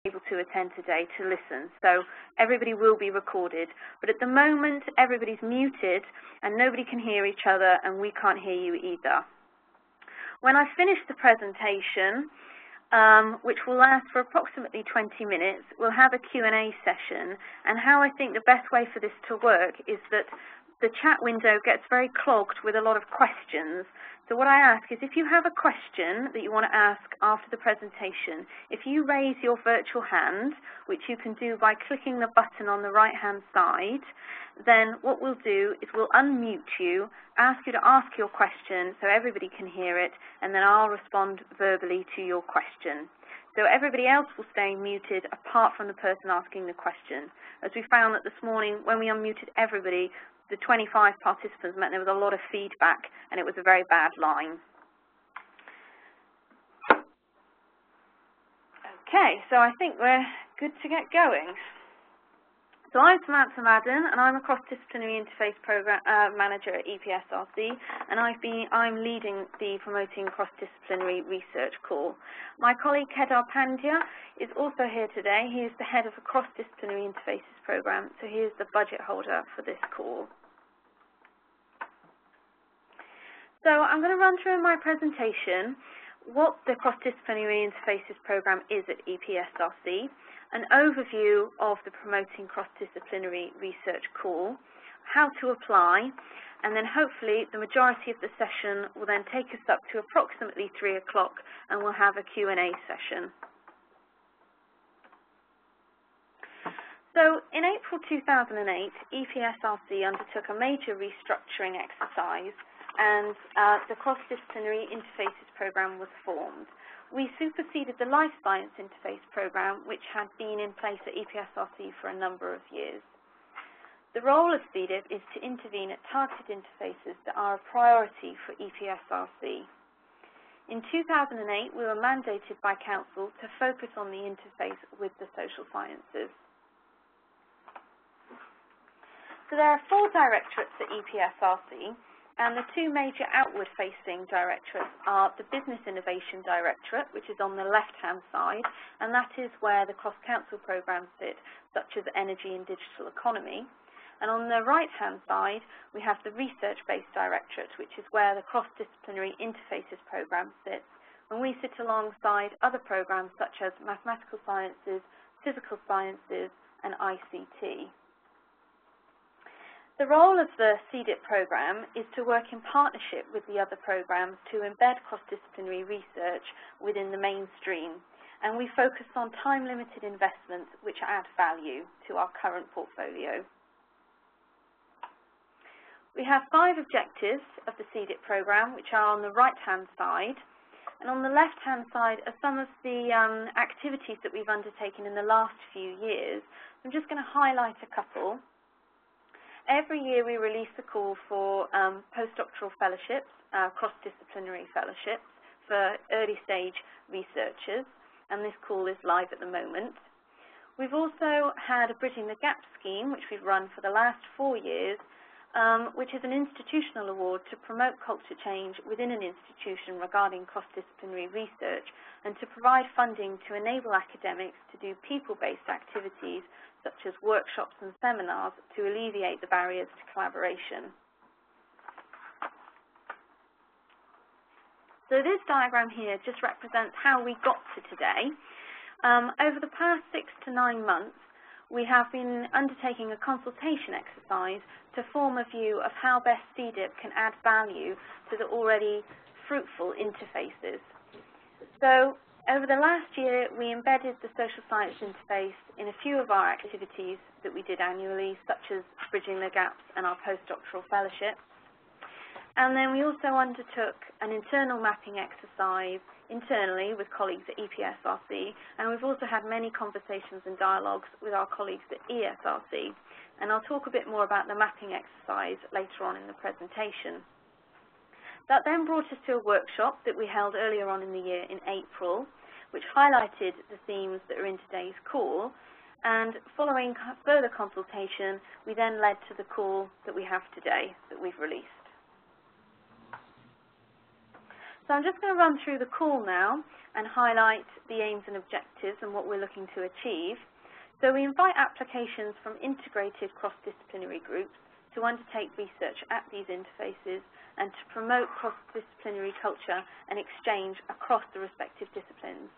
able to attend today to listen, so everybody will be recorded. But at the moment, everybody's muted and nobody can hear each other, and we can't hear you either. When I finish the presentation, which will last for approximately 20 minutes, we'll have a Q&A session, and how I think the best way for this to work is that the chat window gets very clogged with a lot of questions. So what I ask is, if you have a question that you want to ask after the presentation, if you raise your virtual hand, which you can do by clicking the button on the right-hand side, then what we'll do is we'll unmute you, ask you to ask your question so everybody can hear it, and then I'll respond verbally to your question. So everybody else will stay muted apart from the person asking the question. As we found that this morning, when we unmuted everybody, the 25 participants meant there was a lot of feedback and it was a very bad line. Okay, so I think we're good to get going. So I'm Samantha Madden, and I'm a Cross-Disciplinary Interface Program Manager at EPSRC, and I'm leading the Promoting Cross-Disciplinary Research call. My colleague Kedar Pandya is also here today. He is the head of the Cross-Disciplinary Interfaces Program, so he is the budget holder for this call. So I'm going to run through in my presentation what the Cross-Disciplinary Interfaces Program is at EPSRC, an overview of the Promoting Cross-Disciplinary Research call, how to apply, and then hopefully the majority of the session will then take us up to approximately 3 o'clock, and we'll have a Q&A session. So in April 2008, EPSRC undertook a major restructuring exercise, and the Cross-Disciplinary Interfaces Program was formed. We superseded the Life Science Interface Program, which had been in place at EPSRC for a number of years. The role of CDIP is to intervene at targeted interfaces that are a priority for EPSRC. In 2008, we were mandated by Council to focus on the interface with the social sciences. So there are 4 directorates at EPSRC, and the 2 major outward-facing directorates are the Business Innovation Directorate, which is on the left-hand side, and that is where the cross-council programs sit, such as Energy and Digital Economy. And on the right-hand side, we have the Research-Based Directorate, which is where the Cross-Disciplinary Interfaces program sits, and we sit alongside other programs such as Mathematical Sciences, Physical Sciences, and ICT. The role of the CDIP program is to work in partnership with the other programs to embed cross-disciplinary research within the mainstream, and we focus on time-limited investments which add value to our current portfolio. We have 5 objectives of the CDIP program, which are on the right-hand side, and on the left-hand side are some of the activities that we've undertaken in the last few years. I'm just going to highlight a couple. Every year we release a call for postdoctoral fellowships, cross-disciplinary fellowships for early-stage researchers, and this call is live at the moment. We've also had a Bridging the Gap scheme, which we've run for the last 4 years, which is an institutional award to promote culture change within an institution regarding cross-disciplinary research, and to provide funding to enable academics to do people-based activities such as workshops and seminars to alleviate the barriers to collaboration. So this diagram here just represents how we got to today. Over the past 6 to 9 months, we have been undertaking a consultation exercise to form a view of how best CDIP can add value to the already fruitful interfaces. So over the last year, we embedded the social science interface in a few of our activities that we did annually, such as Bridging the Gaps and our postdoctoral fellowships. And then we also undertook an internal mapping exercise internally with colleagues at EPSRC, and we've also had many conversations and dialogues with our colleagues at ESRC. And I'll talk a bit more about the mapping exercise later on in the presentation. That then brought us to a workshop that we held earlier on in the year in April, which highlighted the themes that are in today's call, and following further consultation, we then led to the call that we have today, that we've released. So I'm just going to run through the call now and highlight the aims and objectives and what we're looking to achieve. So we invite applications from integrated cross-disciplinary groups to undertake research at these interfaces and to promote cross-disciplinary culture and exchange across the respective disciplines.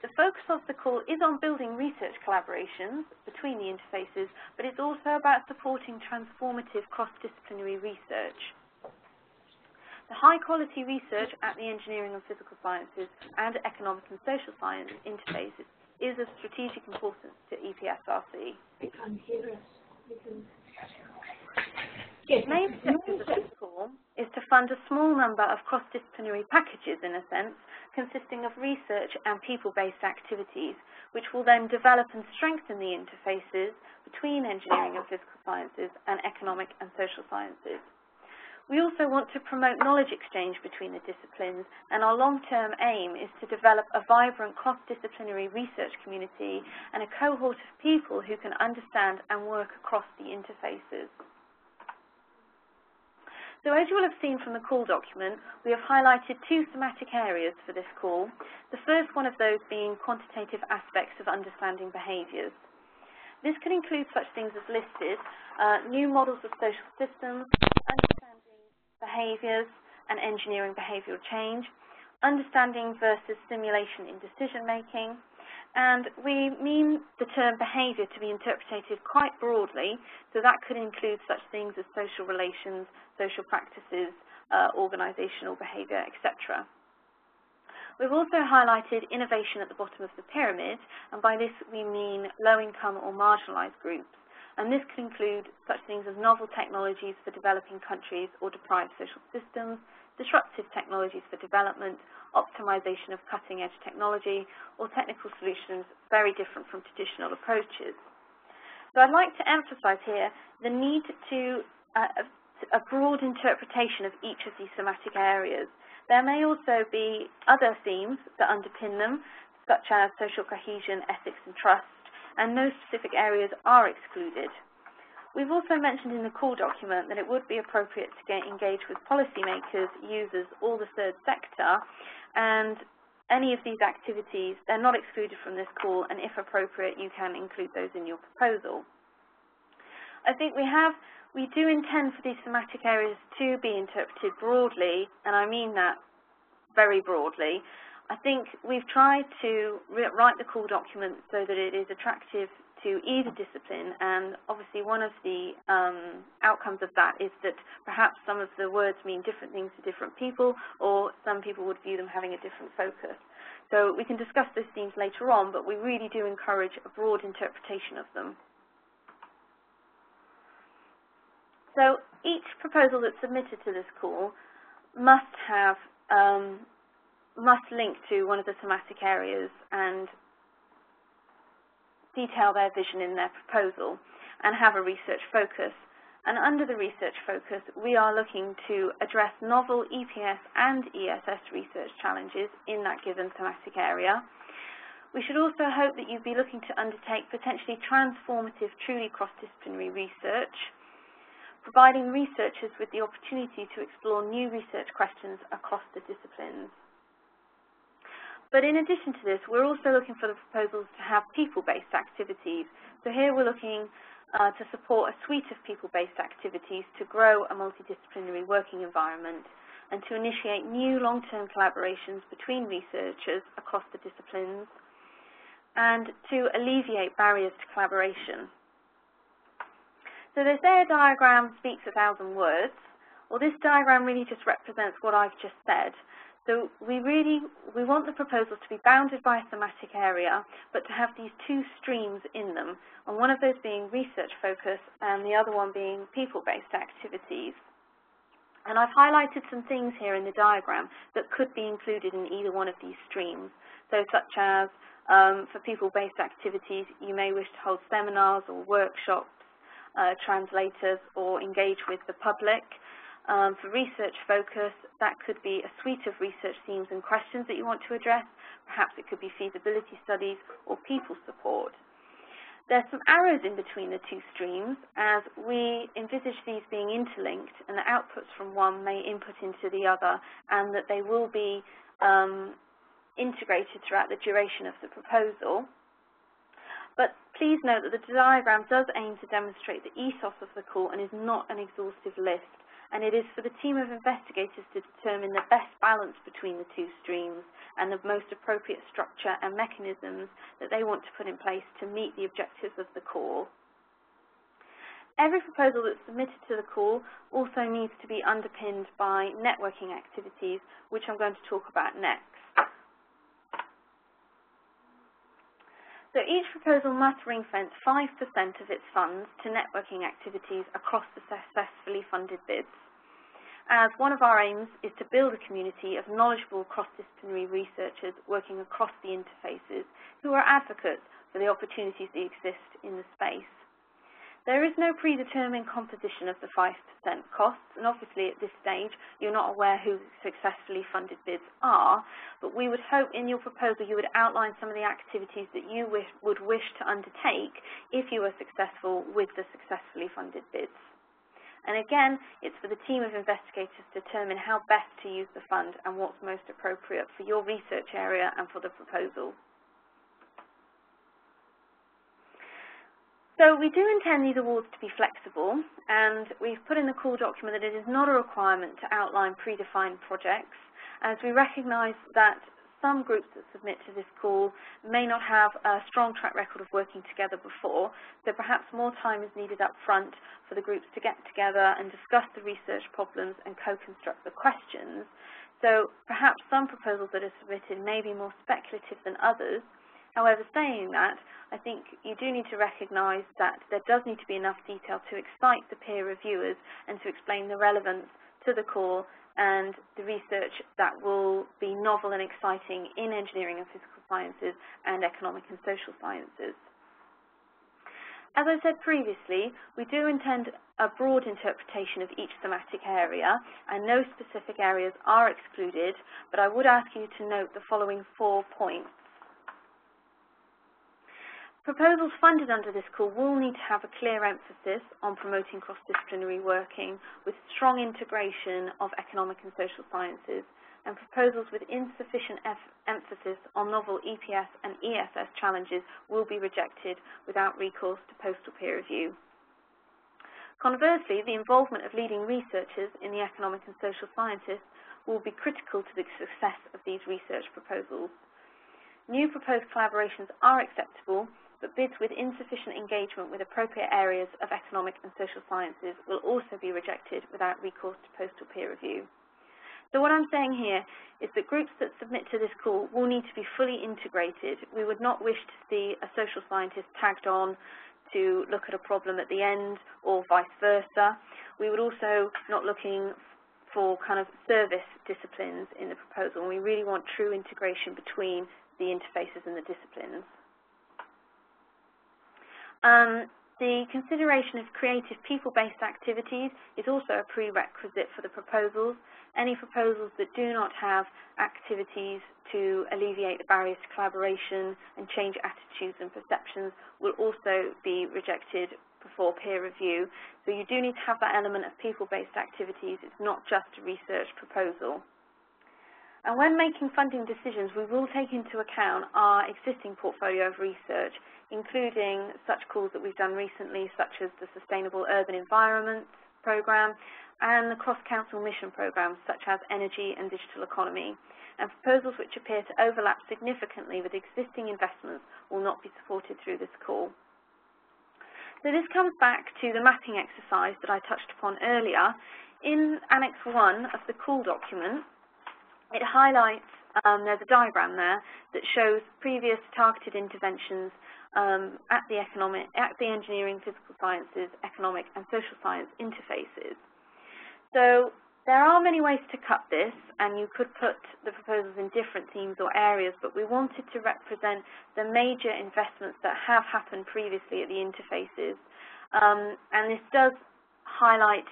The focus of the call is on building research collaborations between the interfaces, but it's also about supporting transformative cross-disciplinary research. The high-quality research at the engineering and physical sciences and economic and social science interfaces is of strategic importance to EPSRC. They can't hear us. The main objective of this call is to fund a small number of cross-disciplinary packages, in a sense, consisting of research and people-based activities, which will then develop and strengthen the interfaces between engineering and physical sciences and economic and social sciences. We also want to promote knowledge exchange between the disciplines, and our long-term aim is to develop a vibrant cross-disciplinary research community and a cohort of people who can understand and work across the interfaces. So as you will have seen from the call document, we have highlighted two thematic areas for this call, the first one of those being quantitative aspects of understanding behaviours. This can include such things as listed, new models of social systems, understanding behaviours and engineering behavioural change, understanding versus simulation in decision making, and we mean the term behaviour to be interpreted quite broadly, so that could include such things as social relations, social practices, organisational behaviour, etc. We've also highlighted innovation at the bottom of the pyramid, and by this we mean low-income or marginalised groups, and this can include such things as novel technologies for developing countries or deprived social systems, disruptive technologies for development, optimization of cutting-edge technology, or technical solutions very different from traditional approaches. So I'd like to emphasize here the need to a broad interpretation of each of these thematic areas. There may also be other themes that underpin them, such as social cohesion, ethics and trust, and no specific areas are excluded. We've also mentioned in the call document that it would be appropriate to engage with policymakers, users, or the third sector, and any of these activities, they're not excluded from this call, and if appropriate, you can include those in your proposal. I think we do intend for these thematic areas to be interpreted broadly, and I mean that very broadly. I think we've tried to write the call document so that it is attractive to either discipline, and obviously one of the outcomes of that is that perhaps some of the words mean different things to different people, or some people would view them having a different focus. So we can discuss those themes later on, but we really do encourage a broad interpretation of them. So each proposal that's submitted to this call must link to one of the thematic areas and detail their vision in their proposal and have a research focus. And under the research focus, we are looking to address novel EPS and ESS research challenges in that given thematic area. We should also hope that you'd be looking to undertake potentially transformative, truly cross-disciplinary research, providing researchers with the opportunity to explore new research questions across the disciplines. But in addition to this, we're also looking for the proposals to have people-based activities. So here we're looking to support a suite of people-based activities to grow a multidisciplinary working environment and to initiate new long-term collaborations between researchers across the disciplines and to alleviate barriers to collaboration. So this Venn diagram speaks 1,000 words. Well, this diagram really just represents what I've just said. So we want the proposals to be bounded by a thematic area, but to have these two streams in them, and one of those being research focus and the other one being people-based activities. And I've highlighted some things here in the diagram that could be included in either one of these streams. So such as, for people-based activities, you may wish to hold seminars or workshops, translators, or engage with the public. For research focus, that could be a suite of research themes and questions that you want to address. Perhaps it could be feasibility studies or people support. There's some arrows in between the two streams as we envisage these being interlinked, and the outputs from one may input into the other, and that they will be integrated throughout the duration of the proposal. But please note that the diagram does aim to demonstrate the ethos of the call and is not an exhaustive list, and it is for the team of investigators to determine the best balance between the two streams and the most appropriate structure and mechanisms that they want to put in place to meet the objectives of the call. Every proposal that's submitted to the call also needs to be underpinned by networking activities, which I'm going to talk about next. So each proposal must ring-fence 5% of its funds to networking activities across the successfully funded bids, as one of our aims is to build a community of knowledgeable cross-disciplinary researchers working across the interfaces who are advocates for the opportunities that exist in the space. There is no predetermined composition of the 5% costs, and obviously at this stage you're not aware who successfully funded bids are, but we would hope in your proposal you would outline some of the activities that you would wish to undertake if you were successful with the successfully funded bids. And again, it's for the team of investigators to determine how best to use the fund and what's most appropriate for your research area and for the proposal. So we do intend these awards to be flexible, and we've put in the call document that it is not a requirement to outline predefined projects, as we recognise that some groups that submit to this call may not have a strong track record of working together before, so perhaps more time is needed up front for the groups to get together and discuss the research problems and co-construct the questions. So perhaps some proposals that are submitted may be more speculative than others. However, saying that, I think you do need to recognise that there does need to be enough detail to excite the peer reviewers and to explain the relevance to the call and the research that will be novel and exciting in engineering and physical sciences and economic and social sciences. As I said previously, we do intend a broad interpretation of each thematic area, and no specific areas are excluded, but I would ask you to note the following 4 points. Proposals funded under this call will need to have a clear emphasis on promoting cross-disciplinary working with strong integration of economic and social sciences, and proposals with insufficient emphasis on novel EPS and ESS challenges will be rejected without recourse to postal peer review. Conversely, the involvement of leading researchers in the economic and social sciences will be critical to the success of these research proposals. New proposed collaborations are acceptable, but bids with insufficient engagement with appropriate areas of economic and social sciences will also be rejected without recourse to postal peer review. So what I'm saying here is that groups that submit to this call will need to be fully integrated. We would not wish to see a social scientist tagged on to look at a problem at the end or vice versa. We would also not looking for kind of service disciplines in the proposal, and we really want true integration between the interfaces and the disciplines. The consideration of creative people-based activities is also a prerequisite for the proposals. Any proposals that do not have activities to alleviate the barriers to collaboration and change attitudes and perceptions will also be rejected before peer review. So you do need to have that element of people-based activities. It's not just a research proposal. And when making funding decisions, we will take into account our existing portfolio of research, including such calls that we've done recently, such as the Sustainable Urban Environments Programme and the Cross-Council Mission Programmes, such as Energy and Digital Economy. And proposals which appear to overlap significantly with existing investments will not be supported through this call. So this comes back to the mapping exercise that I touched upon earlier. In Annex 1 of the call document, it highlights, there's a diagram there that shows previous targeted interventions at the engineering, physical sciences, economic and social science interfaces. So there are many ways to cut this, and you could put the proposals in different themes or areas, but we wanted to represent the major investments that have happened previously at the interfaces. And this does highlight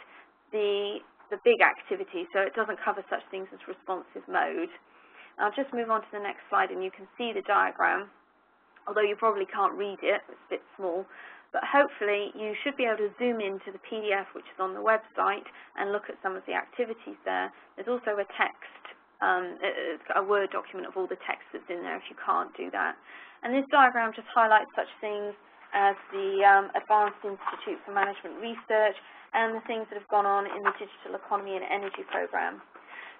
the big activity, so it doesn't cover such things as responsive mode. I'll just move on to the next slide and you can see the diagram. although you probably can't read it, it's a bit small. But hopefully you should be able to zoom into the PDF which is on the website and look at some of the activities there. There's also a text, a Word document of all the text that's in there if you can't do that. And this diagram just highlights such things as the Advanced Institute for Management Research and the things that have gone on in the Digital Economy and Energy Programme.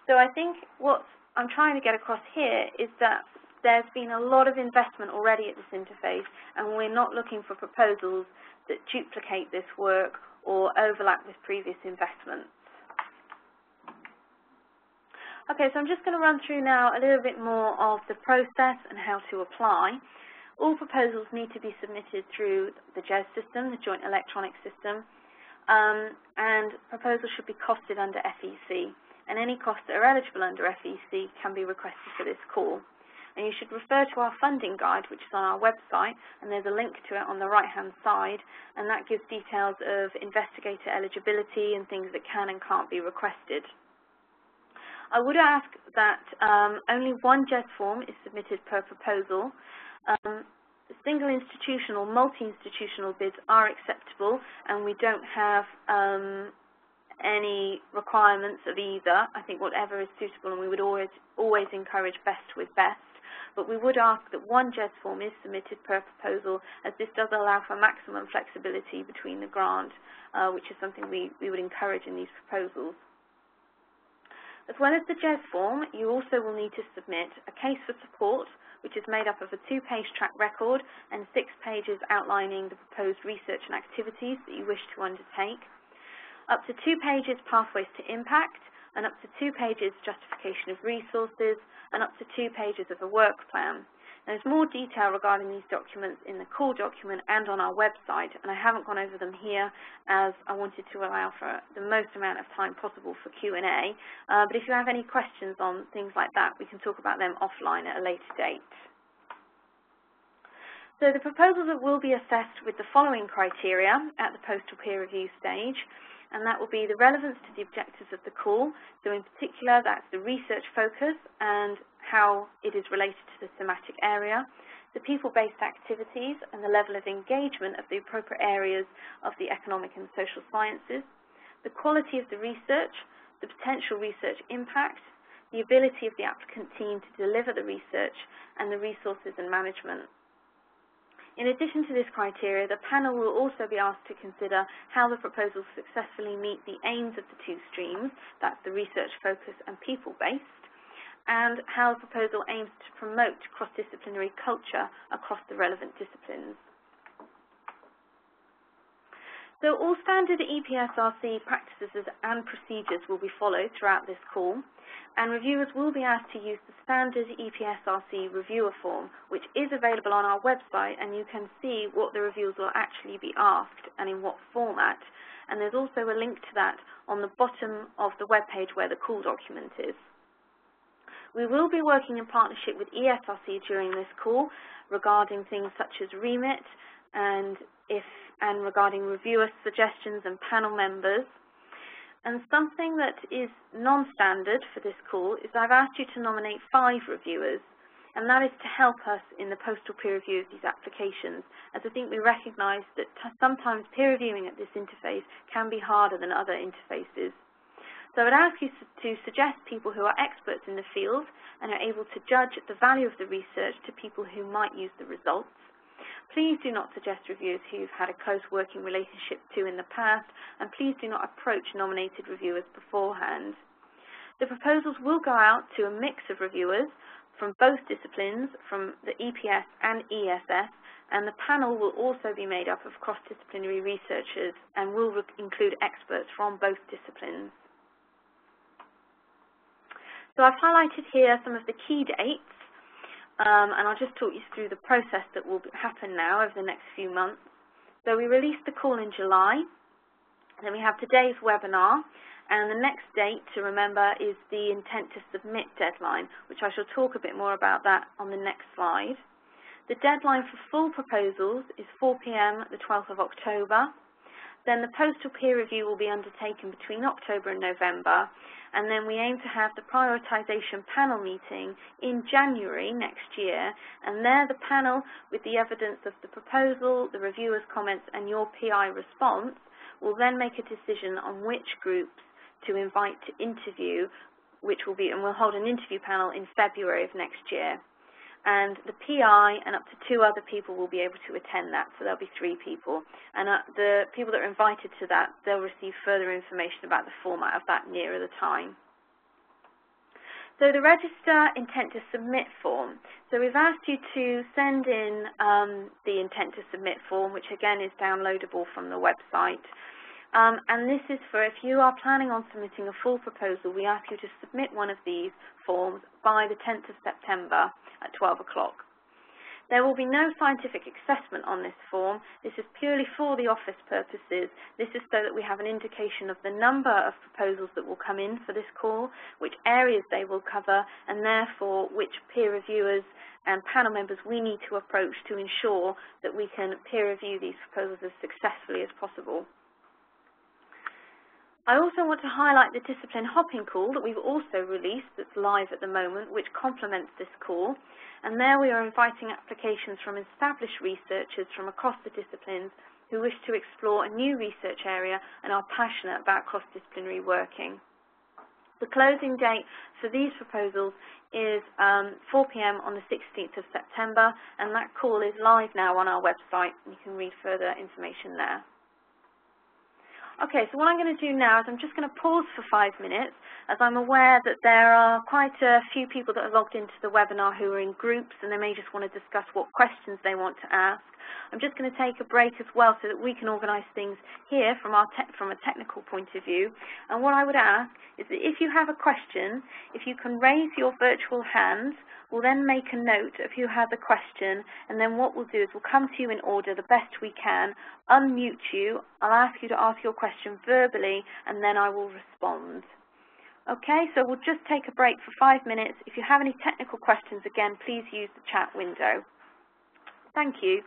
So I think what I'm trying to get across here is that there's been a lot of investment already at this interface, and we're not looking for proposals that duplicate this work or overlap with previous investments. Okay, so I'm just going to run through now a little bit more of the process and how to apply. All proposals need to be submitted through the JES system, the Joint Electronic System, and proposals should be costed under FEC, and any costs that are eligible under FEC can be requested for this call. And you should refer to our funding guide, which is on our website, and there's a link to it on the right-hand side, and that gives details of investigator eligibility and things that can and can't be requested. I would ask that only one JES form is submitted per proposal. Single institutional, multi-institutional bids are acceptable, and we don't have any requirements of either. I think whatever is suitable, and we would always encourage best with best. But we would ask that one JES form is submitted per proposal, as this does allow for maximum flexibility between the grant, which is something we would encourage in these proposals. As well as the JES form, you also will need to submit a case for support, which is made up of a 2-page track record and 6 pages outlining the proposed research and activities that you wish to undertake, up to 2 pages pathways to impact, and up to 2 pages justification of resources, and up to 2 pages of a work plan. There's more detail regarding these documents in the call document and on our website, and I haven't gone over them here as I wanted to allow for the most amount of time possible for Q&A. But if you have any questions on things like that, we can talk about them offline at a later date. So the proposals will be assessed with the following criteria at the postal peer review stage, and that will be the relevance to the objectives of the call. So in particular, that's the research focus and how it is related to the thematic area, the people-based activities and the level of engagement of the appropriate areas of the economic and social sciences, the quality of the research, the potential research impact, the ability of the applicant team to deliver the research, and the resources and management. In addition to this criteria, the panel will also be asked to consider how the proposals successfully meet the aims of the 2 streams, that's the research focus and people-based, and how the proposal aims to promote cross-disciplinary culture across the relevant disciplines. So all standard EPSRC practices and procedures will be followed throughout this call, and reviewers will be asked to use the standard EPSRC reviewer form, which is available on our website, and you can see what the reviewers will actually be asked and in what format. And there's also a link to that on the bottom of the web page where the call document is. We will be working in partnership with ESRC during this call regarding things such as remit and regarding reviewer suggestions and panel members. And something that is non-standard for this call is I've asked you to nominate 5 reviewers, and that is to help us in the postal peer review of these applications, as I think we recognise that sometimes peer reviewing at this interface can be harder than other interfaces. So I would ask you to suggest people who are experts in the field and are able to judge the value of the research to people who might use the results. Please do not suggest reviewers who you've had a close working relationship to in the past, and please do not approach nominated reviewers beforehand. The proposals will go out to a mix of reviewers from both disciplines, from the EPS and ESS, and the panel will also be made up of cross-disciplinary researchers and will include experts from both disciplines. So I've highlighted here some of the key dates, and I'll just talk you through the process that will happen now over the next few months. So we released the call in July, then we have today's webinar, and the next date to remember is the intent to submit deadline, which I shall talk a bit more about that on the next slide. The deadline for full proposals is 4 p.m. the 12th of October, Then the postal peer review will be undertaken between October and November, and then we aim to have the prioritisation panel meeting in January next year, and there the panel, with the evidence of the proposal, the reviewers' comments and your PI response, will then make a decision on which groups to invite to interview, and we'll hold an interview panel in February of next year. And the PI and up to 2 other people will be able to attend that, so there'll be 3 people. And the people that are invited to that, they'll receive further information about the format of that nearer the time. So the register intent to submit form. So we've asked you to send in the intent to submit form, which again is downloadable from the website. And this is for if you are planning on submitting a full proposal, we ask you to submit one of these forms by the 10th of September at 12 o'clock. There will be no scientific assessment on this form. This is purely for the office purposes. This is so that we have an indication of the number of proposals that will come in for this call, which areas they will cover, and therefore which peer reviewers and panel members we need to approach to ensure that we can peer review these proposals as successfully as possible. I also want to highlight the discipline hopping call that we've also released that's live at the moment, which complements this call. And there we are inviting applications from established researchers from across the disciplines who wish to explore a new research area and are passionate about cross-disciplinary working. The closing date for these proposals is 4 p.m. on the 16th of September, and that call is live now on our website. You can read further information there. Okay, so what I'm going to do now is I'm just going to pause for 5 minutes, as I'm aware that there are quite a few people that are logged into the webinar who are in groups, and they may just want to discuss what questions they want to ask. I'm just going to take a break as well so that we can organise things here from a technical point of view. And what I would ask is that if you have a question, if you can raise your virtual hand, we'll then make a note of who has a question, and then what we'll do is we'll come to you in order the best we can, unmute you, I'll ask you to ask your question verbally, and then I will respond. Okay, so we'll just take a break for 5 minutes. If you have any technical questions, again, please use the chat window. Thank you.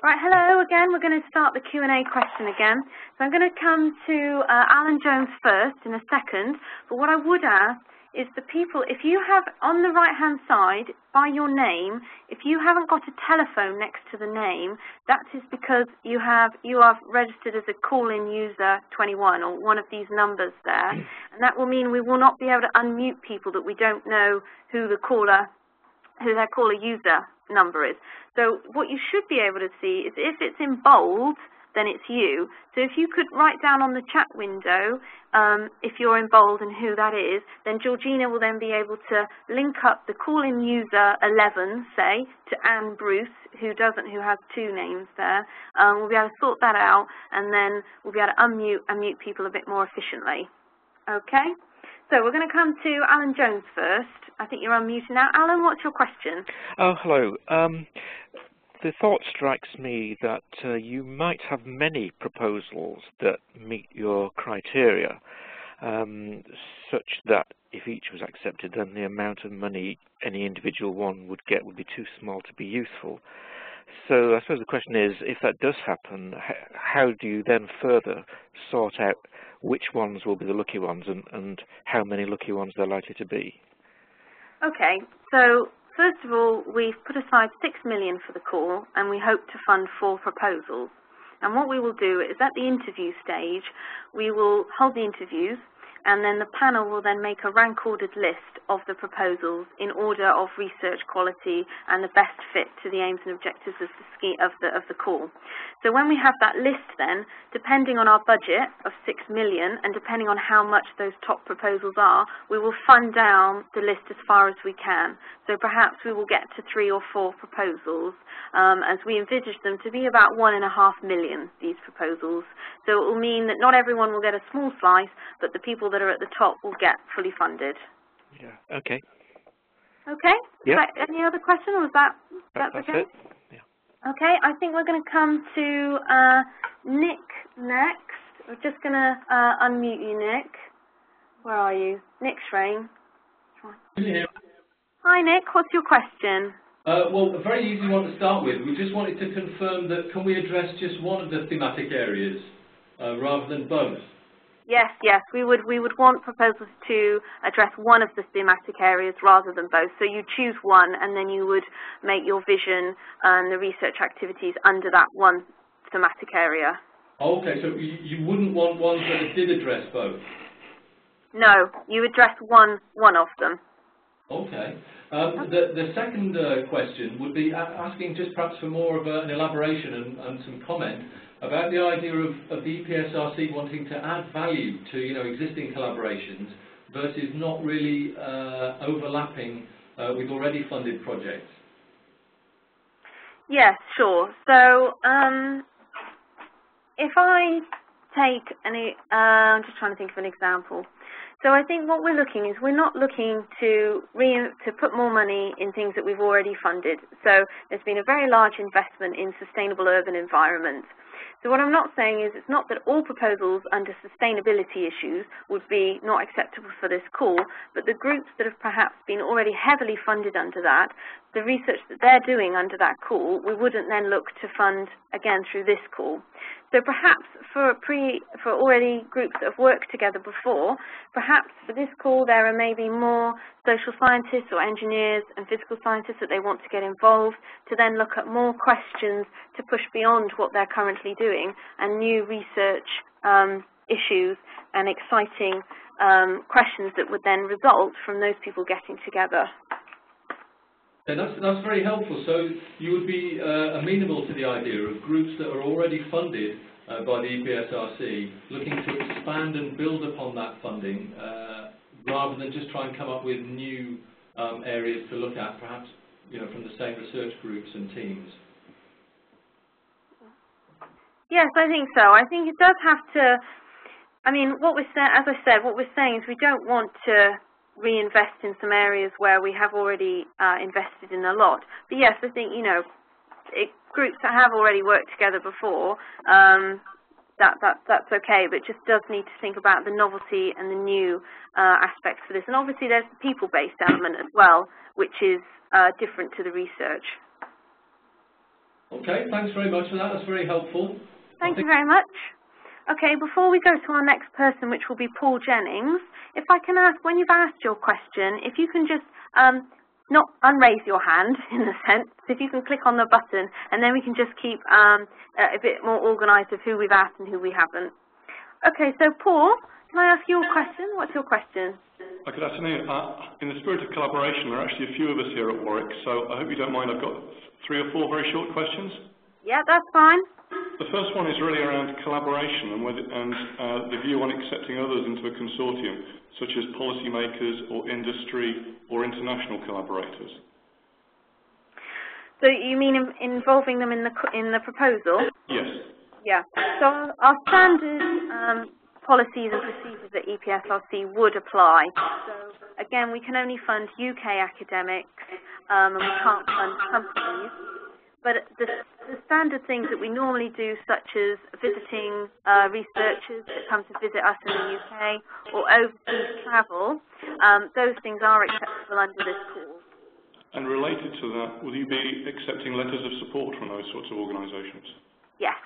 Right, hello again. We're going to start the Q&A question again. So I'm going to come to Alan Jones first in a second. But what I would ask is the people, if you have on the right-hand side by your name, if you haven't got a telephone next to the name, that is because you are registered as a call-in user 21 or one of these numbers there. And that will mean we will not be able to unmute people that we don't know who their caller user number is. So what you should be able to see is if it's in bold, then it's you. So if you could write down on the chat window if you're in bold and who that is, then Georgina will then be able to link up the call-in user 11, say, to Anne Bruce, who has two names there. We'll be able to sort that out, and then we'll be able to unmute people a bit more efficiently. Okay? So we're going to come to Alan Jones first. I think you're unmuted now. Alan, what's your question? Oh, hello. The thought strikes me that you might have many proposals that meet your criteria, such that if each was accepted, then the amount of money any individual one would get would be too small to be useful. So I suppose the question is, if that does happen, how do you then further sort out which ones will be the lucky ones and how many lucky ones there are likely to be? Okay, so first of all, we've put aside $6 million for the call, and we hope to fund 4 proposals. And what we will do is at the interview stage, we will hold the interviews, and then the panel will then make a rank-ordered list of the proposals in order of research quality and the best fit to the aims and objectives of the call. So when we have that list then, depending on our budget of $6 million and depending on how much those top proposals are, we will fund down the list as far as we can. So perhaps we will get to 3 or 4 proposals as we envisage them to be about $1.5 million, these proposals. So it will mean that not everyone will get a small slice, but the people that are at the top will get fully funded. Yeah, okay. Okay? Yeah. Any other question, or was that's okay? It. Yeah. Okay, I think we're going to come to Nick next. We're just going to unmute you, Nick. Where are you? Nick Schrain. Yeah. Hi, Nick. What's your question? Well, a very easy one to start with. We just wanted to confirm that can we address just one of the thematic areas rather than both? Yes, we would want proposals to address one of the thematic areas rather than both. So you choose one, and then you would make your vision and the research activities under that one thematic area. Okay, so you wouldn't want ones that did address both? No, you address one of them. Okay. The second question would be asking just perhaps for more of an elaboration and some comment about the idea of the EPSRC wanting to add value to existing collaborations versus not really overlapping with already funded projects. Yes, sure. So if I take I'm just trying to think of an example. So I think what we're not looking to put more money in things that we've already funded. So there's been a very large investment in sustainable urban environments. So what I'm not saying is it's not that all proposals under sustainability issues would be not acceptable for this call, but the groups that have perhaps been already heavily funded under that, the research that they're doing under that call, we wouldn't then look to fund again through this call. So perhaps for already groups that have worked together before, perhaps for this call there are maybe more social scientists or engineers and physical scientists that they want to get involved to then look at more questions to push beyond what they're currently doing and new research issues and exciting questions that would then result from those people getting together. And that's very helpful. So you would be amenable to the idea of groups that are already funded by the EPSRC looking to expand and build upon that funding rather than just try and come up with new areas to look at, perhaps from the same research groups and teams. Yes, I think so. I think it does have to. I mean, as I said, what we're saying is we don't want to reinvest in some areas where we have already invested in a lot. But yes, I think, groups that have already worked together before, that's okay, but just does need to think about the novelty and the new aspects for this. And obviously there's the people-based element as well, which is different to the research. Okay, thanks very much for that. That's very helpful. Thank you very much. Okay, before we go to our next person, which will be Paul Jennings, if I can ask, when you've asked your question, if you can just not unraise your hand, in a sense, if you can click on the button, and then we can just keep a bit more organised of who we've asked and who we haven't. Okay, so Paul, can I ask you a question? What's your question? Good afternoon. In the spirit of collaboration, there are actually a few of us here at Warwick, so I hope you don't mind. I've got 3 or 4 very short questions. Yeah, that's fine. The first one is really around collaboration and the view on accepting others into a consortium, such as policymakers or industry or international collaborators. So you mean involving them in the proposal? Yes. Yeah. So our standard policies and procedures at EPSRC would apply. So again, we can only fund UK academics, and we can't fund companies. But the standard things that we normally do, such as visiting researchers that come to visit us in the UK or overseas travel, those things are acceptable under this clause. And related to that, will you be accepting letters of support from those sorts of organisations? Yes.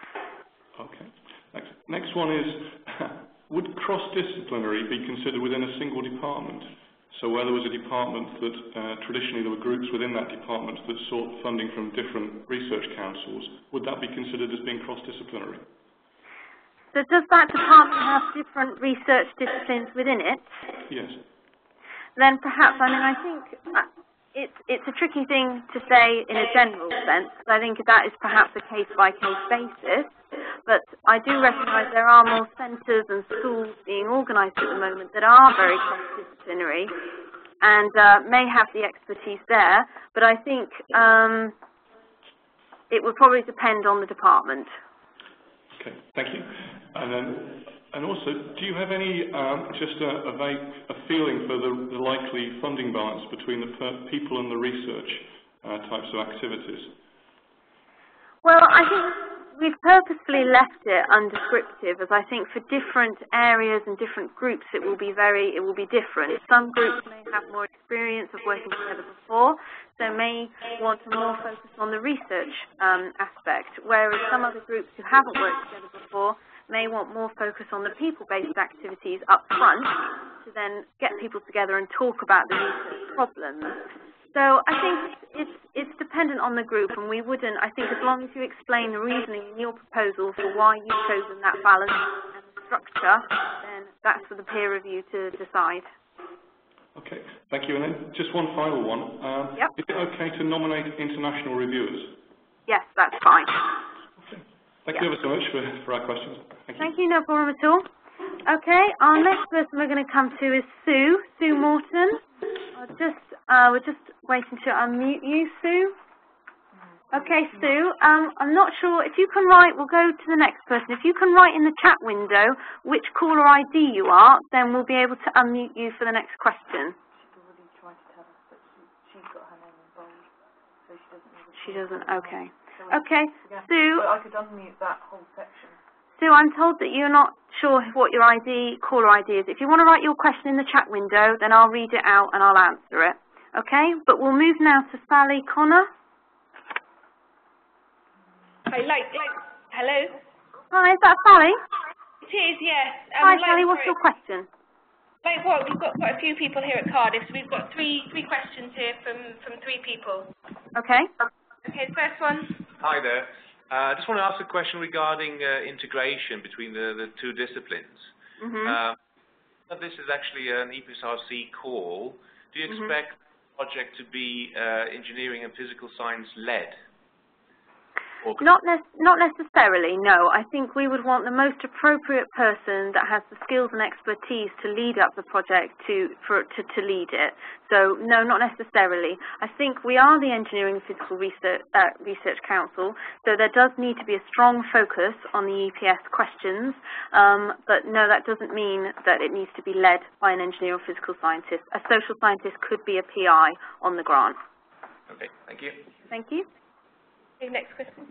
Okay. Next one is, would cross-disciplinary be considered within a single department? So where there was a department that traditionally there were groups within that department that sought funding from different research councils, would that be considered as being cross-disciplinary? So does that department have different research disciplines within it? Yes. Then perhaps, I think it's a tricky thing to say in a general sense. I think that is perhaps a case-by-case basis. But I do recognise there are more centres and schools being organised at the moment that are very cross-disciplinary and may have the expertise there. But I think it would probably depend on the department. Okay, thank you. And also, do you have any just a feeling for the likely funding balance between the people and the research types of activities? Well, I think we've purposefully left it undescriptive, as I think for different areas and different groups it will be different. Some groups may have more experience of working together before, so may want to more focus on the research aspect, whereas some other groups who haven't worked together before may want more focus on the people-based activities up front to then get people together and talk about the research problems. So I think it's dependent on the group, and we wouldn't, I think as long as you explain the reasoning in your proposal for why you've chosen that balance and structure, then that's for the peer review to decide. Okay, thank you. And then just one final one. Yep. Is it okay to nominate international reviewers? Yes, that's fine. Okay. Thank you ever so much for our questions. Thank you, no problem at all. Okay, our next person we're going to come to is Sue Morton. We're just waiting to unmute you, Sue. Okay, Sue, I'm not sure if you can write, we'll go to the next person. If you can write in the chat window which caller ID you are, then we'll be able to unmute you for the next question. She's already tried to tell us, but she's got her name in bold, so she doesn't know. She doesn't, okay. Okay, Sue. But I could unmute that whole section. Sue, I'm told that you're not sure what your caller ID is. If you want to write your question in the chat window, then I'll read it out and I'll answer it. Okay, but we'll move now to Sally Connor. Hello. Hi, is that Sally? It is, yes. Hi, Sally, what's your question? Like what? We've got quite a few people here at Cardiff, so we've got three questions here from 3 people. Okay. Okay, the first one. Hi there. I just want to ask a question regarding integration between the 2 disciplines. This is actually an EPSRC call. Do you expect the project to be engineering and physical science led? Not necessarily, no. I think we would want the most appropriate person that has the skills and expertise to lead up the project to lead it. So no, not necessarily. I think we are the Engineering and Physical Research Council, so there does need to be a strong focus on the EPS questions, but no, that doesn't mean that it needs to be led by an engineer or physical scientist. A social scientist could be a PI on the grant. Okay, thank you. Thank you. Okay, next question.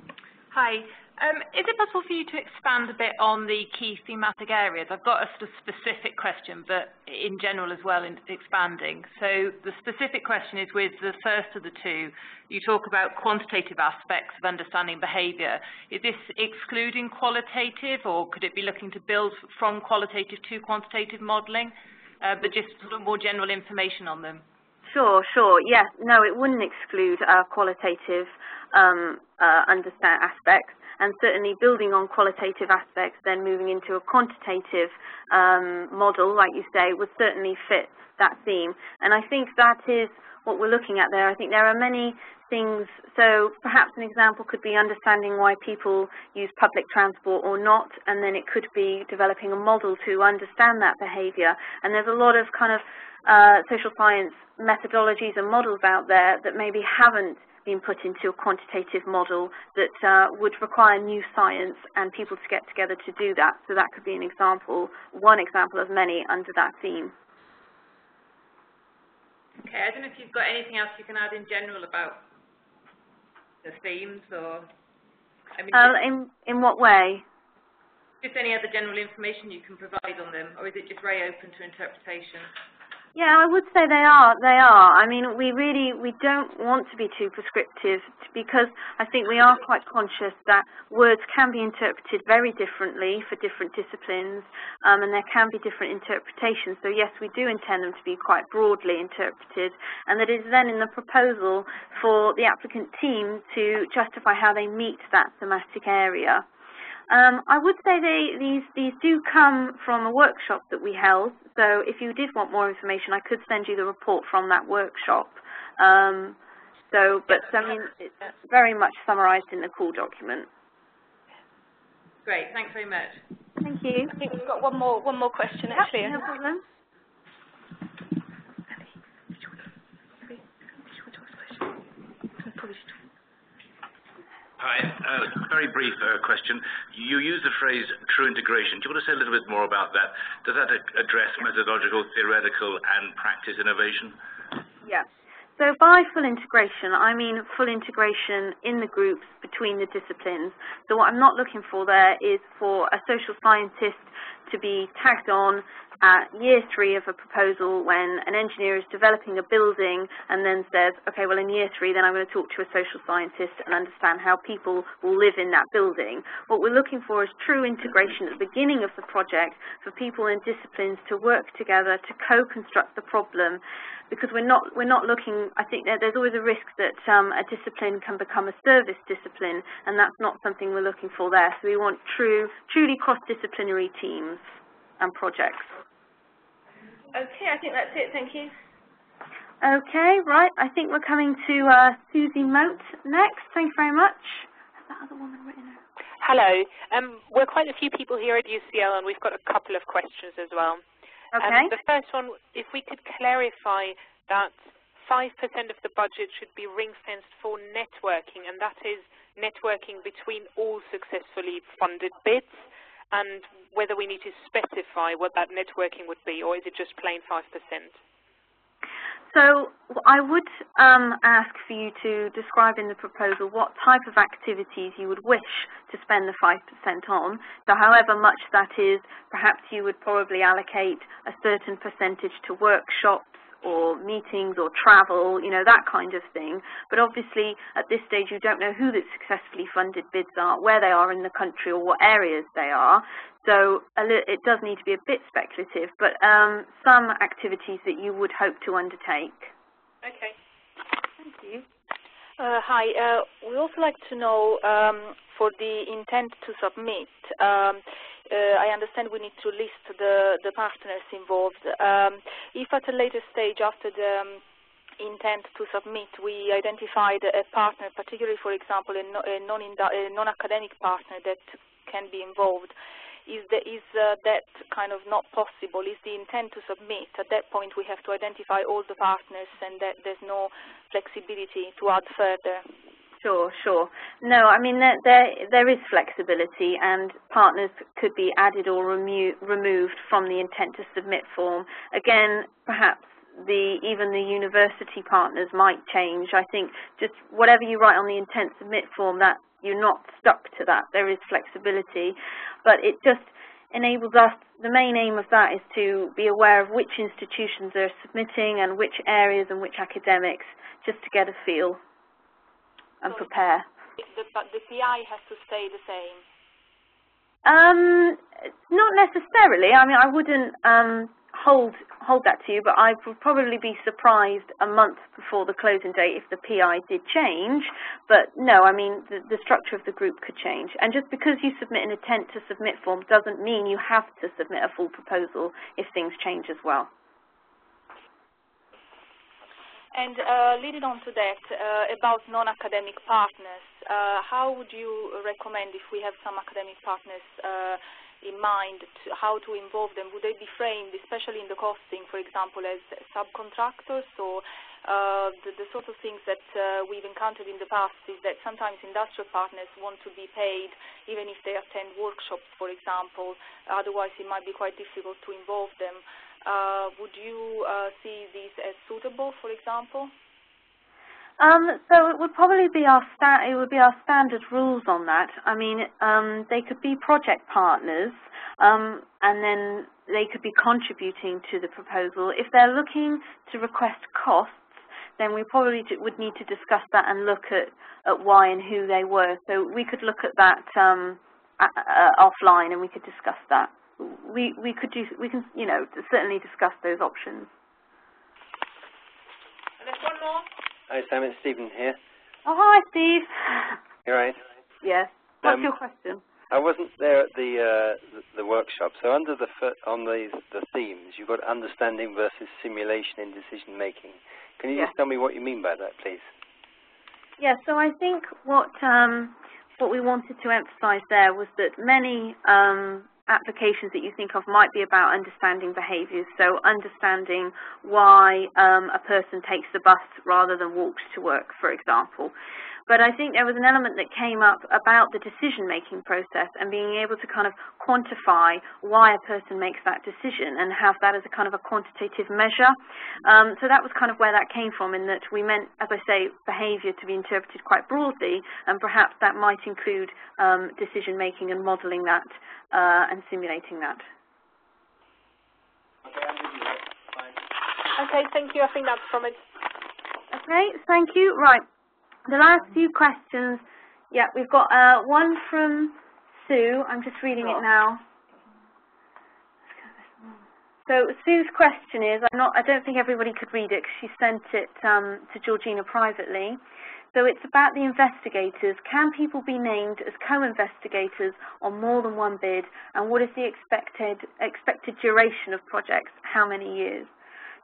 Hi, Is it possible for you to expand a bit on the key thematic areas? I've got a sort of specific question, but in general as well, in expanding. So the specific question is with the first of the two, you talk about quantitative aspects of understanding behaviour. Is this excluding qualitative, or could it be looking to build from qualitative to quantitative modelling, but just sort of more general information on them? Sure. Yes. No, it wouldn't exclude qualitative aspects, and certainly building on qualitative aspects, then moving into a quantitative model, like you say, would certainly fit that theme. And I think that is what we're looking at there. I think there are many things. So perhaps an example could be understanding why people use public transport or not, and then it could be developing a model to understand that behaviour. And there's a lot of kind of social science methodologies and models out there that maybe haven't been put into a quantitative model that would require new science and people to get together to do that. So that could be an example, one example of many under that theme. Okay, I don't know if you've got anything else you can add in general about the themes, or I mean, in what way? Just any other general information you can provide on them, or is it just very open to interpretation? Yeah, I would say they are. I mean, we don't want to be too prescriptive, because I think we are quite conscious that words can be interpreted very differently for different disciplines, and there can be different interpretations. So yes, we do intend them to be quite broadly interpreted, and that is then in the proposal for the applicant team to justify how they meet that thematic area. I would say these do come from a workshop that we held, so if you did want more information, I could send you the report from that workshop. I mean, it's very much summarised in the core document. Great, thanks very much. Thank you. I think we've got one more question actually. Yep, no problem. Hi, very brief question. You use the phrase true integration. Do you want to say a little bit more about that? Does that address methodological, theoretical and practice innovation? Yeah. So by full integration, I mean full integration in the groups between the disciplines. So what I'm not looking for there is for a social scientist to be tagged on at year 3 of a proposal when an engineer is developing a building and then says, okay, well in year 3 then I'm going to talk to a social scientist and understand how people will live in that building. What we're looking for is true integration at the beginning of the project for people in disciplines to work together to co-construct the problem, because we're not looking, I think that there's always a risk that a discipline can become a service discipline, and that's not something we're looking for there. So we want truly cross-disciplinary teams and projects. Okay, I think that's it. Thank you. Okay, right. I think we're coming to Susie Moat next. Thank you very much. Has that other woman written out? Hello. We're quite a few people here at UCL, and we've got a couple of questions as well. Okay. The first one, if we could clarify that 5% of the budget should be ring-fenced for networking, and that is networking between all successfully funded bids, and whether we need to specify what that networking would be, or is it just plain 5%? So I would ask for you to describe in the proposal what type of activities you would wish to spend the 5% on. So however much that is, perhaps you would probably allocate a certain percentage to workshops or meetings or travel, you know, that kind of thing. But obviously at this stage you don't know who the successfully funded bids are, where they are in the country or what areas they are. So it does need to be a bit speculative, but some activities that you would hope to undertake. Okay. Thank you. Hi. We also like to know for the intent to submit. I understand we need to list the partners involved. If at a later stage after the intent to submit we identified a partner, particularly for example a non-academic partner that can be involved, is that kind of not possible? Is the intent to submit at that point we have to identify all the partners and that there's no flexibility to add further? Sure. No, I mean there is flexibility, and partners could be added or removed from the intent to submit form. Again, perhaps even the university partners might change. I think just whatever you write on the intent to submit form, that you're not stuck to that. There is flexibility, but it just enables us, the main aim of that is to be aware of which institutions are submitting and which areas and which academics, just to get a feel and prepare. But the PI has to stay the same? Not necessarily. I mean, I wouldn't hold that to you, but I would probably be surprised a month before the closing date if the PI did change. But no, I mean, the structure of the group could change. And just because you submit an intent to submit form doesn't mean you have to submit a full proposal if things change as well. And leading on to that, about non-academic partners, how would you recommend, if we have some academic partners in mind, how to involve them? Would they be framed, especially in the costing, for example, as subcontractors? Or the sort of things that we've encountered in the past is that sometimes industrial partners want to be paid even if they attend workshops, for example. Otherwise, it might be quite difficult to involve them. Would you see these as suitable, for example? So it would probably be our standard rules on that. I mean, they could be project partners, and then they could be contributing to the proposal. If they're looking to request costs, then we probably would need to discuss that and look at why and who they were. So we could look at that offline, and we could discuss that. We can certainly discuss those options. And there's one more. Hi Sam, it's Stephen here. Oh, hi Steve. You right? Yes. What's your question? I wasn't there at the workshop. So under the themes, you've got understanding versus simulation in decision making. Can you just tell me what you mean by that, please? Yeah. So I think what we wanted to emphasise there was that many applications that you think of might be about understanding behaviours, so understanding why a person takes the bus rather than walks to work, for example. But I think there was an element that came up about the decision-making process and being able to kind of quantify why a person makes that decision and have that as a kind of a quantitative measure. So that was kind of where that came from, in that we meant, as I say, behaviour to be interpreted quite broadly, and perhaps that might include decision-making and modelling that and simulating that. Okay, thank you. I think that's from it. Okay, thank you. Right. The last few questions, yeah, we've got one from Sue. I'm just reading it now. So Sue's question is, I don't think everybody could read it because she sent it to Georgina privately. So it's about the investigators. Can people be named as co-investigators on more than one bid? And what is the expected duration of projects? How many years?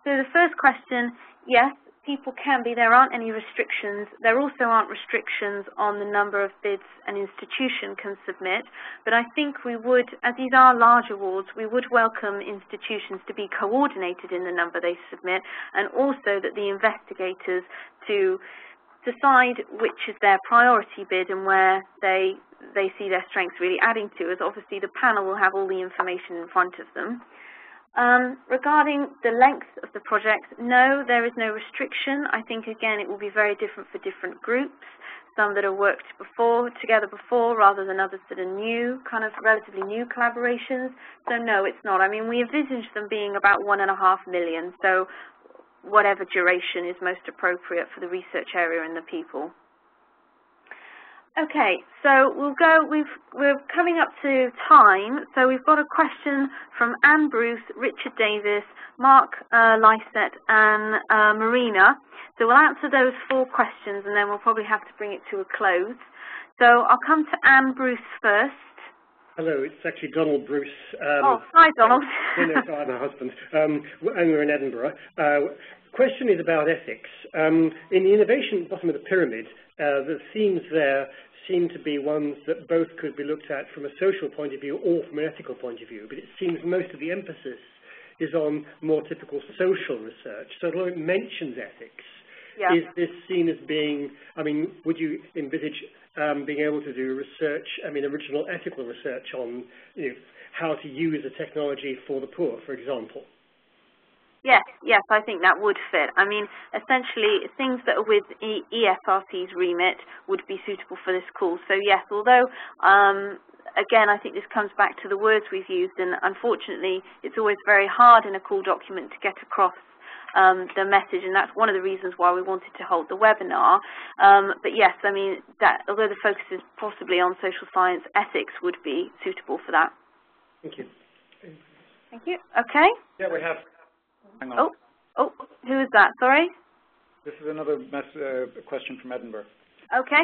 So the first question, yes, people can be. There aren't any restrictions. There also aren't restrictions on the number of bids an institution can submit. But I think we would, as these are large awards, we would welcome institutions to be coordinated in the number they submit, and also that the investigators to decide which is their priority bid and where they see their strengths really adding to, as obviously the panel will have all the information in front of them. Regarding the length of the project, no, there is no restriction. I think, again, it will be very different for different groups, some that have worked together before rather than others that are new, kind of relatively new collaborations. So no, it's not. I mean, we envisage them being about 1.5 million, so whatever duration is most appropriate for the research area and the people. Okay, so we're coming up to time, so we've got a question from Anne Bruce, Richard Davis, Mark Lysett and Marina. So we'll answer those 4 questions and then we'll probably have to bring it to a close. So I'll come to Anne Bruce first. Hello, it's actually Donald Bruce. Hi Donald. No, sorry, my husband. And we're in Edinburgh. Question is about ethics. In the innovation bottom of the pyramid, the themes there seem to be ones that both could be looked at from a social point of view or from an ethical point of view, but it seems most of the emphasis is on more typical social research. So although it mentions ethics, is this seen as being, I mean, would you envisage being able to do research, I mean, original ethical research on how to use a technology for the poor, for example? Yes, I think that would fit. I mean, essentially, things that are with EPSRC's remit would be suitable for this call. So yes, although, again, I think this comes back to the words we've used, and unfortunately, it's always very hard in a call document to get across the message, and that's one of the reasons why we wanted to hold the webinar. But yes, I mean, that although the focus is possibly on social science, ethics would be suitable for that. Thank you. Thank you. Okay. Yeah, we have. Hang on. Oh, who is that? Sorry. This is another question from Edinburgh. Okay.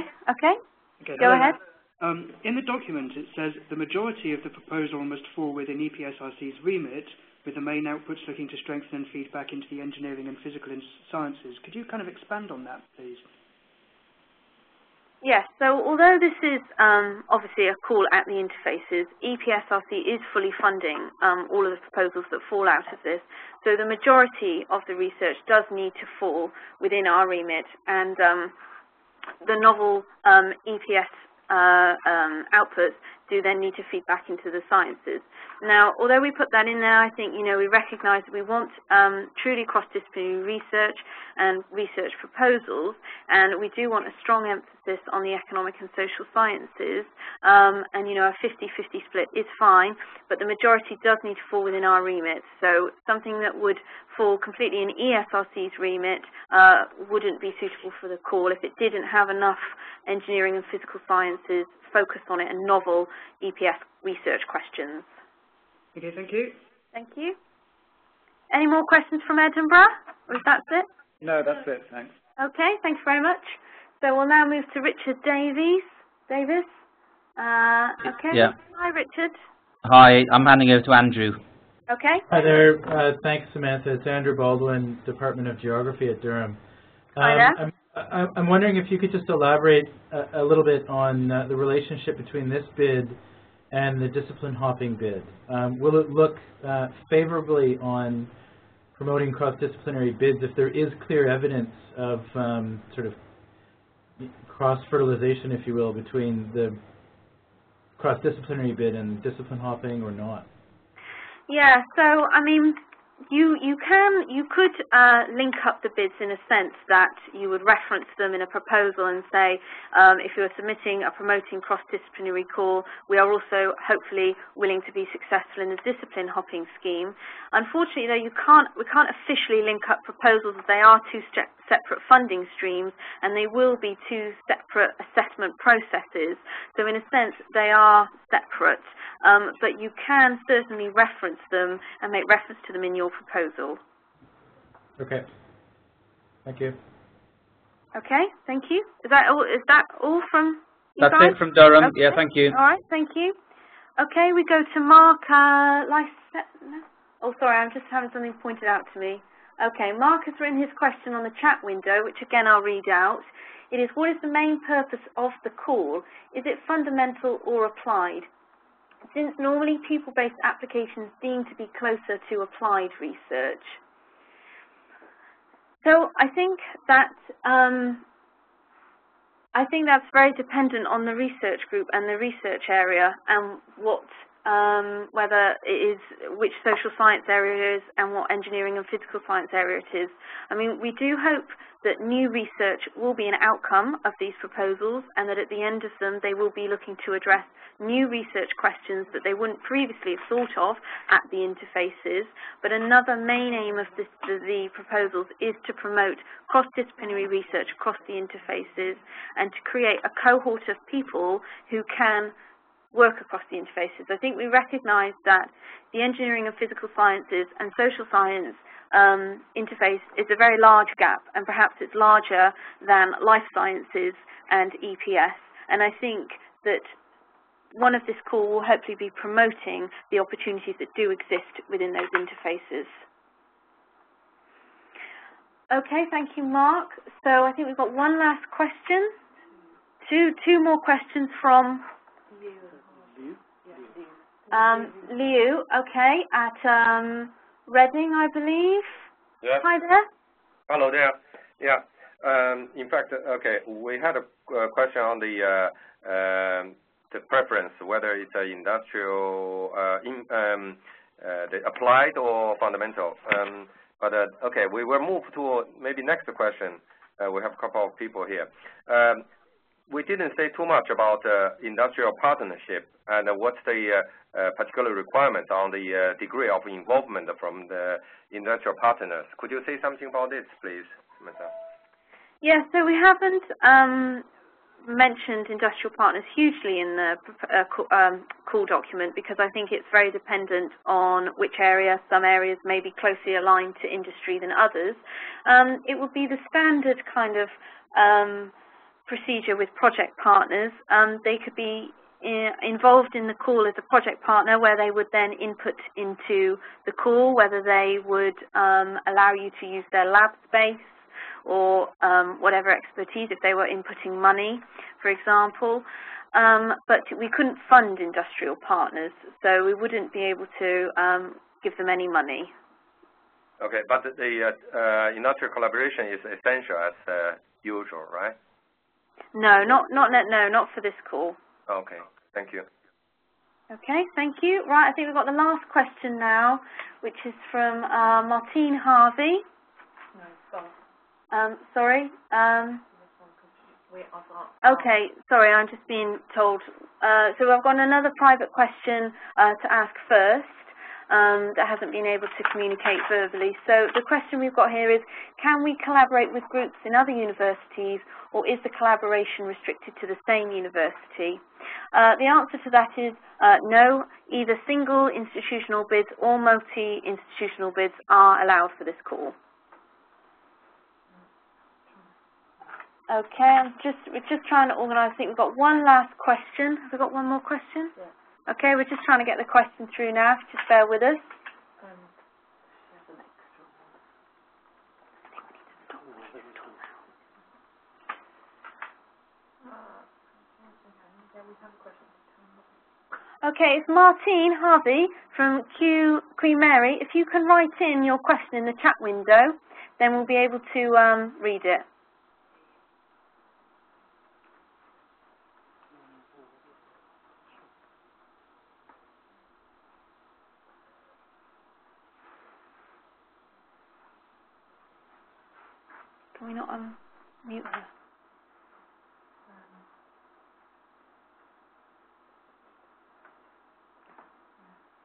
Go ahead. In the document, it says the majority of the proposal must fall within EPSRC's remit, with the main outputs looking to strengthen and feed back into the engineering and physical sciences. Could you kind of expand on that, please? Yes, so although this is obviously a call at the interfaces, EPSRC is fully funding all of the proposals that fall out of this. So the majority of the research does need to fall within our remit, and the novel EPS outputs do then need to feed back into the sciences. Now, although we put that in there, I think, we recognise that we want truly cross-disciplinary research and research proposals, and we do want a strong emphasis on the economic and social sciences, and, a 50-50 split is fine, but the majority does need to fall within our remit. So something that would fall completely in EPSRC's remit wouldn't be suitable for the call if it didn't have enough engineering and physical sciences focus on it and novel EPS research questions. Okay, thank you. Thank you. Any more questions from Edinburgh? Or is that it? No, that's it, thanks. Okay, thanks very much. So we'll now move to Richard Davis. Okay. Yeah. Hi, Richard. Hi, I'm handing over to Andrew. Okay. Hi there. Thanks, Samantha. It's Andrew Baldwin, Department of Geography at Durham. Hi there. I'm wondering if you could just elaborate a little bit on the relationship between this bid and the discipline hopping bid. Will it look favorably on promoting cross-disciplinary bids if there is clear evidence of sort of cross-fertilization, if you will, between the cross-disciplinary bid and discipline hopping, or not? Yeah, so I mean, you could link up the bids in a sense that you would reference them in a proposal and say, if you're submitting a promoting cross-disciplinary call, we are also hopefully willing to be successful in the discipline hopping scheme. Unfortunately, though, we can't officially link up proposals as they are two separate funding streams, and they will be two separate assessment processes. So in a sense, they are separate, but you can certainly reference them and make reference to them in your proposal. Okay. Thank you. Okay, thank you. Is that all from you That's guys? it from Durham. Okay. Yeah, thank you. All right, thank you. Okay, we go to Mark. Oh, sorry, I'm just having something pointed out to me. Okay, Mark has written his question on the chat window, which again I'll read out. It is, what is the main purpose of the call? Is it fundamental or applied? Since normally people-based applications deem to be closer to applied research. So I think that's very dependent on the research group and the research area and what whether it is which social science area it is and what engineering and physical science area it is. I mean, we do hope that new research will be an outcome of these proposals, and that at the end of them they will be looking to address new research questions that they wouldn't previously have thought of at the interfaces. But another main aim of the proposals is to promote cross-disciplinary research across the interfaces and to create a cohort of people who can work across the interfaces. I think we recognise that the engineering and physical sciences and social science interface is a very large gap, and perhaps it's larger than life sciences and EPS. And I think that one of this call will hopefully be promoting the opportunities that do exist within those interfaces. Okay, thank you, Mark. So I think we've got one last question. Two more questions from Liu, okay, at Reading, I believe. Yeah. Hi there. Hello there. Yeah. In fact, okay, we had a question on the preference, whether it's industrial, the applied or fundamental. But okay, we will move to maybe next question. We have a couple of people here. We didn't say too much about industrial partnership and what's the particular requirements on the degree of involvement from the industrial partners. Could you say something about this, please, Martha? Yeah, so we haven't mentioned industrial partners hugely in the call document because I think it's very dependent on which area. Some areas may be closely aligned to industry than others. It would be the standard kind of procedure with project partners. They could be involved in the call as a project partner where they would then input into the call whether they would allow you to use their lab space or whatever expertise, if they were inputting money, for example. But we couldn't fund industrial partners, so we wouldn't be able to give them any money. Okay, but the industrial collaboration is essential as usual, right? No, not for this call. Okay, thank you. Okay, thank you. Right, I think we've got the last question now, which is from Martine Harvey. Sorry. Okay, sorry, I'm just being told. So I've got another private question to ask first that hasn't been able to communicate verbally. So the question we've got here is, can we collaborate with groups in other universities, or is the collaboration restricted to the same university? The answer to that is no. Either single institutional bids or multi-institutional bids are allowed for this call. Okay, we're just trying to organise. I think we've got one last question. Have we got one more question? Yeah. Okay, we're just trying to get the question through now. Just bear with us. Okay, it's Martine Harvey from Queen Mary. If you can write in your question in the chat window, then we'll be able to read it. Can we not unmute her?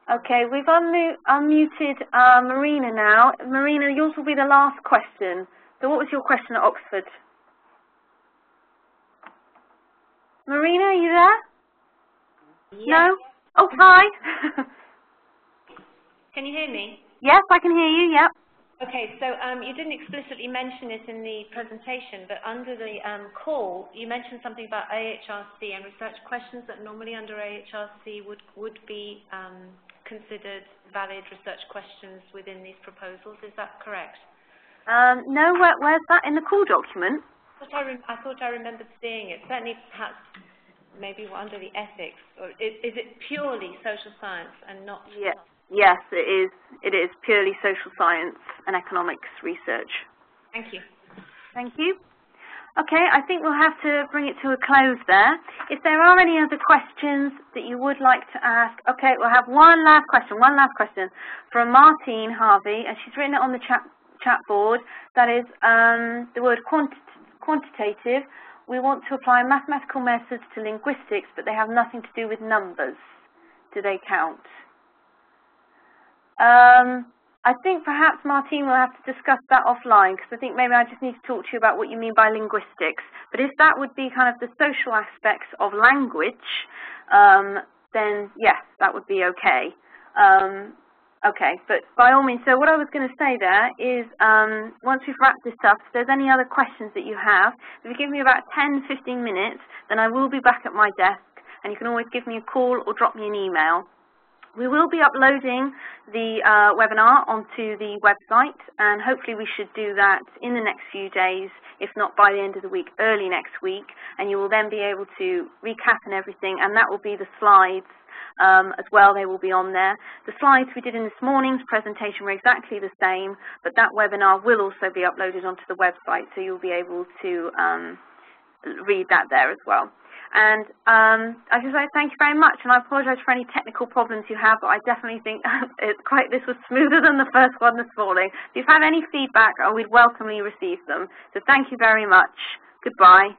Okay, we've unmuted Marina now. Marina, yours will be the last question. So what was your question at Oxford? Marina, are you there? Yes. No? Oh, hi. Can you hear me? Yes, I can hear you, yep. Okay, so you didn't explicitly mention it in the presentation, but under the call, you mentioned something about AHRC and research questions that normally under AHRC would be considered valid research questions within these proposals. Is that correct? No, where's that in the call document? I thought I remembered seeing it. Certainly, perhaps, maybe under the ethics. Or is it purely social science and not? Yeah. Yes, it is. It is purely social science and economics research. Thank you. Thank you. Okay, I think we'll have to bring it to a close there. If there are any other questions that you would like to ask, okay, we'll have one last question from Martine Harvey, and she's written it on the chat board. That is the word quantitative. We want to apply mathematical methods to linguistics, but they have nothing to do with numbers. Do they count? I think perhaps, Martine, we'll have to discuss that offline, because I think maybe I just need to talk to you about what you mean by linguistics. But if that would be kind of the social aspects of language, then yes, that would be okay. Okay, but by all means, so what I was going to say there is, once we've wrapped this up, if there's any other questions that you have, if you give me about 10-15 minutes, then I will be back at my desk, and you can always give me a call or drop me an email. We will be uploading the webinar onto the website, and hopefully we should do that in the next few days, if not by the end of the week, early next week, and you will then be able to recap and everything, and that will be the slides as well. They will be on there. The slides we did in this morning's presentation were exactly the same, but that webinar will also be uploaded onto the website, so you'll be able to read that there as well. And I just like to thank you very much, and I apologise for any technical problems you have, but I definitely think this was smoother than the first one this morning. If you have any feedback, we'd welcomely receive them. So thank you very much. Goodbye.